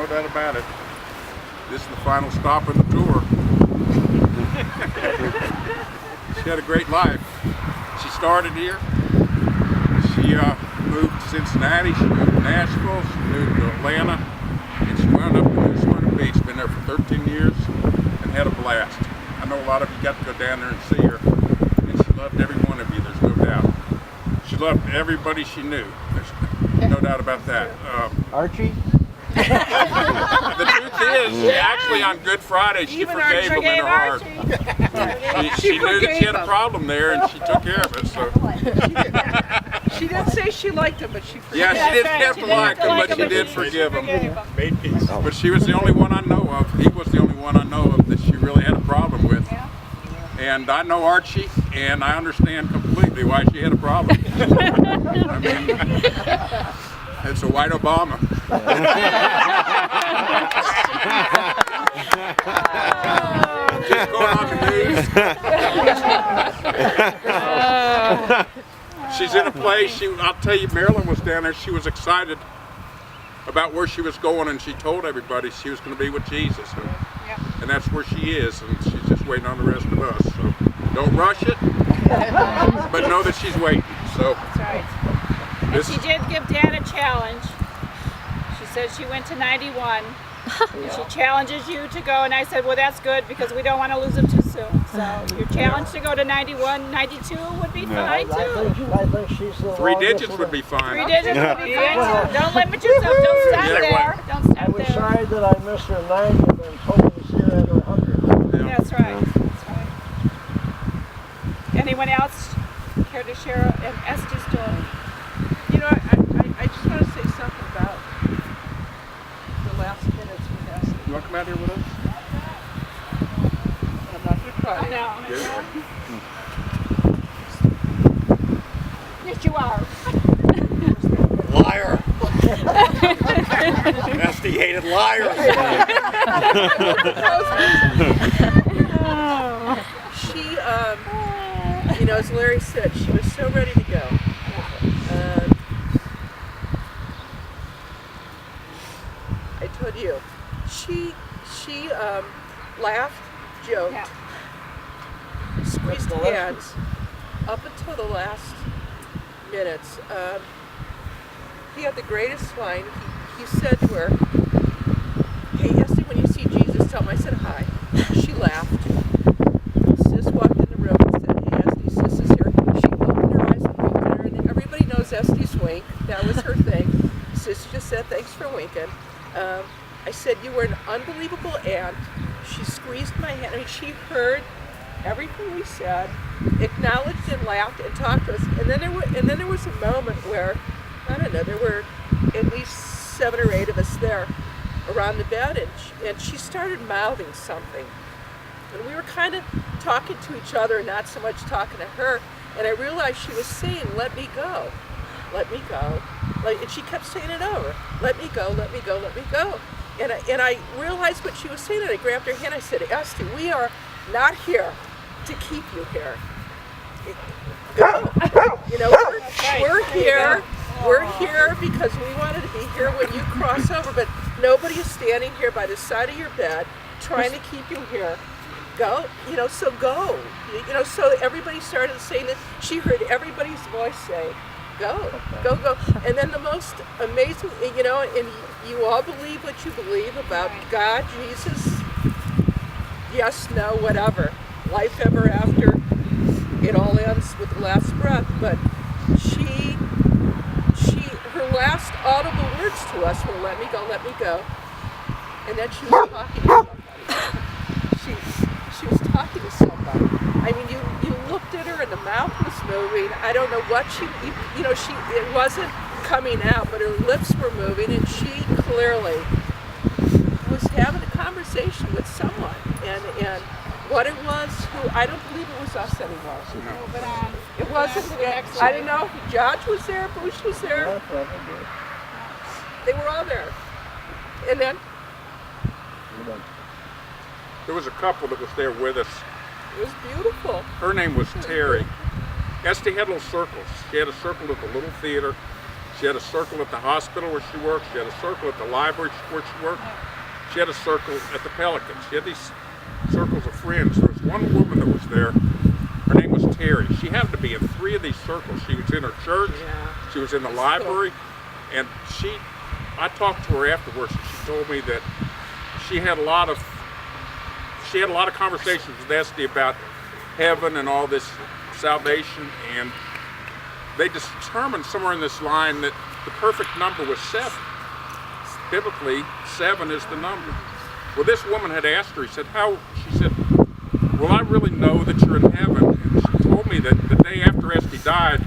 no doubt about it. This is the final stop in the tour. She had a great life. She started here. She moved to Cincinnati, she moved to Nashville, she moved to Atlanta, and she wound up in Smyrna Beach. Been there for 13 years and had a blast. I know a lot of you got to go down there and see her, and she loved every one of you, there's no doubt. She loved everybody she knew. There's no doubt about that. Archie? The truth is, actually on Good Friday, she forgave him in her heart. She knew that she had a problem there, and she took care of it. So. She didn't say she liked him, but she forgave him. Yeah, she didn't have to like him, but she did forgive him. Made peace. But she was the only one I know of. He was the only one I know of that she really had a problem with. And I know Archie, and I understand completely why she had a problem. I mean, it's a white Obama. Just going on the news. She's in a place, I'll tell you, Marilyn was down there, she was excited about where she was going, and she told everybody she was going to be with Jesus. And that's where she is, and she's just waiting on the rest of us. So don't rush it, but know that she's waiting. So that's right. And she did give Dad a challenge. She said she went to 91. And she challenges you to go, and I said, well, that's good because we don't want to lose him too soon. So your challenge to go to 91, 92 would be fine too. I think she's the 3 digits would be fine. 3 digits would be fine too. Don't limit yourself. Don't stop there. Don't stop I was there. sorry that I missed her 90 and then told to see her at 100. That's right. That's right. Anyone else care to share an Estie's story? You know, I just want to say something about the last minutes with Estie. You want to come out here with us? I'm not going to cry. No. Yeah. Yes, you are. Liar. Estie hated liars. She, you know, as Larry said, she was so ready to go. I told you, she laughed, joked, squeezed hands up until the last minutes. He had the greatest line. He said to her, hey, Estie, when you see Jesus, tell him I said hi. She laughed. Sis walked in the room and said, hey, Estie, Sis is here. She opened her eyes and winked at her, and everybody knows Estie's wink. That was her thing. Sis just said, thanks for winking. I said, you were an unbelievable aunt. She squeezed my hand. I mean, she heard everything we said, acknowledged and laughed and talked to us. And then there was a moment where, I don't know, there were at least 7 or 8 of us there around the bed, and she started mouthing something. And we were kind of talking to each other, not so much talking to her. And I realized she was saying, let me go, let me go. And she kept saying it over, let me go, let me go, let me go. And I realized what she was saying, and I grabbed her hand. I said, Estie, we are not here to keep you here. Go. You know, we're here. We're here because we wanted to be here when you cross over, but nobody is standing here by the side of your bed trying to keep you here. Go, you know, so go. You know, so everybody started saying that. She heard everybody's voice say, go, go, go. And then the most amazing, you know, and you all believe what you believe about God, Jesus, yes, no, whatever. Life ever after, it all ends with the last breath. But her last audible words to us were, let me go, let me go. And then she was talking to somebody. She was talking to somebody. I mean, you looked at her and the mouth was moving. I don't know what you know, it wasn't coming out, but her lips were moving, and she clearly was having a conversation with someone. And what it was, I don't believe it was us anymore. No, but it wasn't. I don't know if Judge was there, Bush was there. They were all there. And then there was a couple that was there with us. It was beautiful. Her name was Terry. Estie had little circles. She had a circle at the little theater. She had a circle at the hospital where she worked. She had a circle at the library where she worked. She had a circle at the Pelicans. She had these circles of friends. There was one woman that was there. Her name was Terry. She happened to be in 3 of these circles. She was in her church. She was in the library. And I talked to her afterwards, and she told me that she had a lot of conversations with Estie about heaven and all this salvation, and they determined somewhere in this line that the perfect number was 7. Biblically, 7 is the number. Well, this woman had asked her, she said, will I really know that you're in heaven? And she told me that the day after Estie died,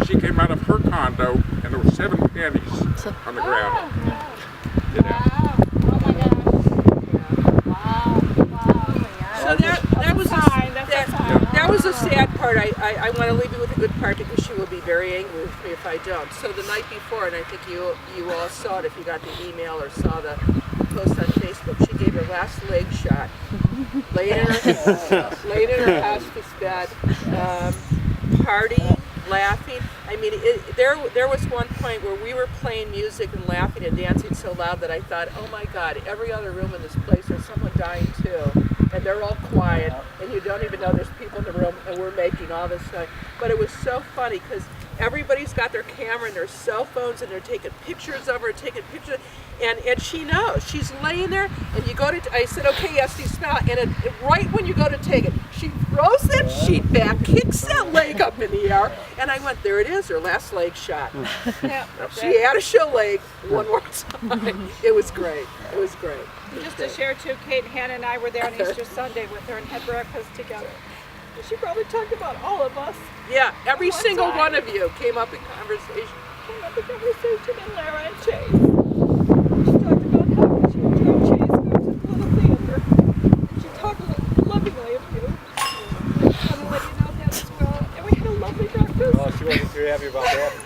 she came out of her condo and there were 7 pennies on the ground. Wow. Oh my gosh. Wow. So that was a sign. That's a sign. That was a sad part. I want to leave you with a good part because she will be very angry with me if I don't. So the night before, and I think you all saw it if you got the email or saw the post on Facebook, she gave her last leg shot. Laid in her hospice bed, partying, laughing. I mean, there was one point where we were playing music and laughing and dancing so loud that I thought, oh my God, every other room in this place there's someone dying too. And they're all quiet, and you don't even know there's people in the room, and we're making all this noise. But it was so funny because everybody's got their camera and their cell phones, and they're taking pictures of her, and she knows. She's laying there, and you go to, I said, okay, Estie, smile. And right when you go to take it, she throws that sheet back, kicks that leg up in the air, and I went, there it is, her last leg shot. She had a show leg one more time. It was great. It was great. Just to share too, Kate, Hannah, and I were there on Easter Sunday with her and had breakfast together. And she probably talked about all of us. Yeah, every single one of you came up in conversation. And Lara and Chase. She talked about how she and Chase go to the little theater. And she talked lovingly of you. I want to let you know that as well. And we had a lovely breakfast. Oh, she wasn't too happy about that.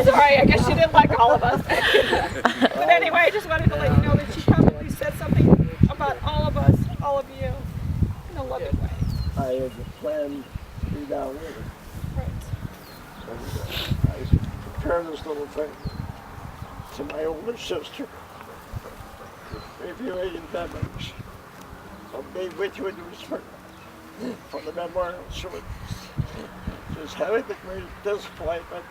Sorry, I guess she didn't like all of us. But anyway, I just wanted to let you know that she probably said something about all of us, all of you, in a loving way. I had planned to be down with her. Right. And I prepared this little thing to my older sister. Reviewing memories of being with you when you was for the memorial service. Just having the great disappointment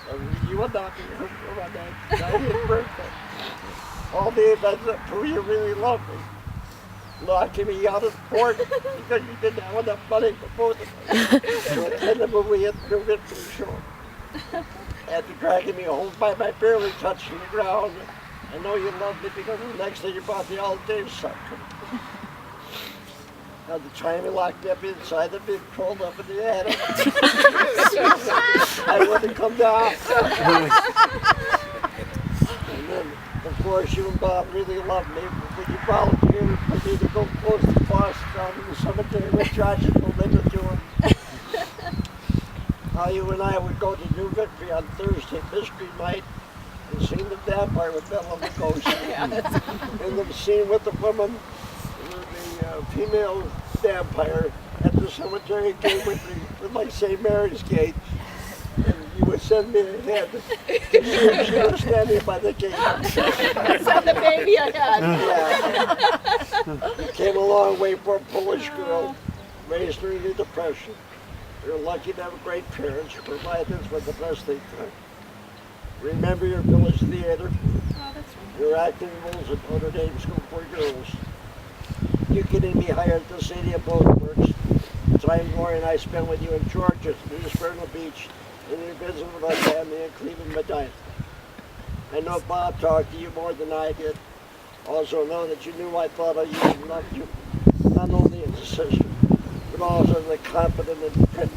of you and not being hurt on that 90th birthday. All the events that prove you really love me. Locking me out of court because you didn't have enough money for both of us to attend the movie at the New Victory show. After dragging me home by my barely touching the ground, I know you loved me because the next day you brought the all day sucker. At the time you locked me up inside and being curled up in the attic. I wouldn't come down. And then, of course, you and Bob really loved me, but you volunteered for me to go close to Boston down in the cemetery with Josh and go live with you. How you and I would go to New Victory on Thursday, mystery night, and sing the vampire with Bela Lugosi. And the scene with the woman, the female vampire at the cemetery gate with my St. Mary's gate. And you would send me ahead. She was standing by the gate. Send the baby ahead. Yeah. You came a long way for a Polish girl, raised her in the Depression. You're lucky to have great parents who provide us with the best they could. Remember your village theater? Oh, that's right. Your acting roles at Notre Dame School for Girls. You getting me hired at the City of Boat Works. The time Lori and I spent with you in Georgia, near Myrtle Beach, and you visited with our family in Cleveland, Medina. I know Bob talked to you more than I did. Also know that you knew I thought of you and loved you, not only as a sister, but also as a competent independent.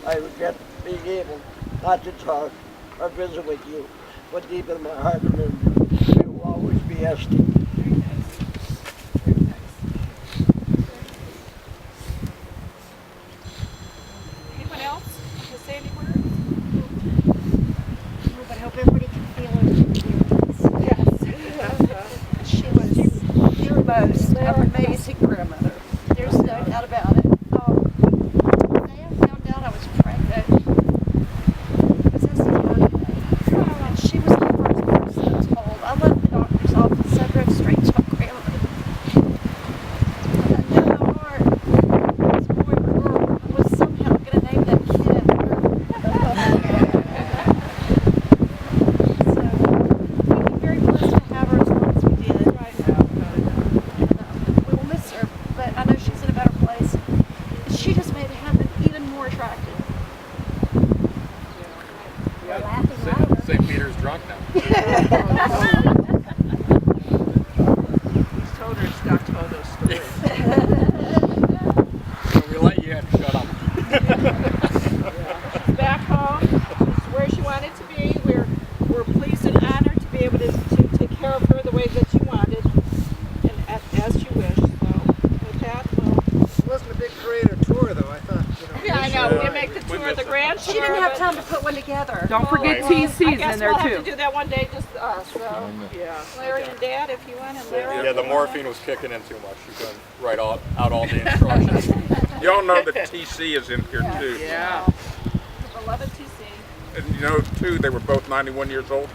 I regret being able not to talk or visit with you, but deep in my heart, remember, you will always be Estie. Very nice. Very nice. Anyone else want to say any words? But I hope everybody can feel her. Yes. She was the most amazing grandmother. There's no doubt about it. When I found out I was pregnant, He's told her to stop telling those stories. We let you in. Shut up. She's back home. She's where she wanted to be. We're pleased and honored to be able to take care of her the way that you wanted and as you wish. So with that, well, It wasn't a big parade or tour, though. I thought, yeah, I know. We make the tour, the grand tour. She didn't have time to put one together. Don't forget I TC's guess in there we'll have to too. do that one day, just us. So Yeah. Larry and Dad, if you want, and Larry. Yeah, the morphine was kicking in too much. You couldn't write out all the instructions. Y'all know that TC is in here too. Yeah. Beloved TC. And you know too, they were both 91 years old.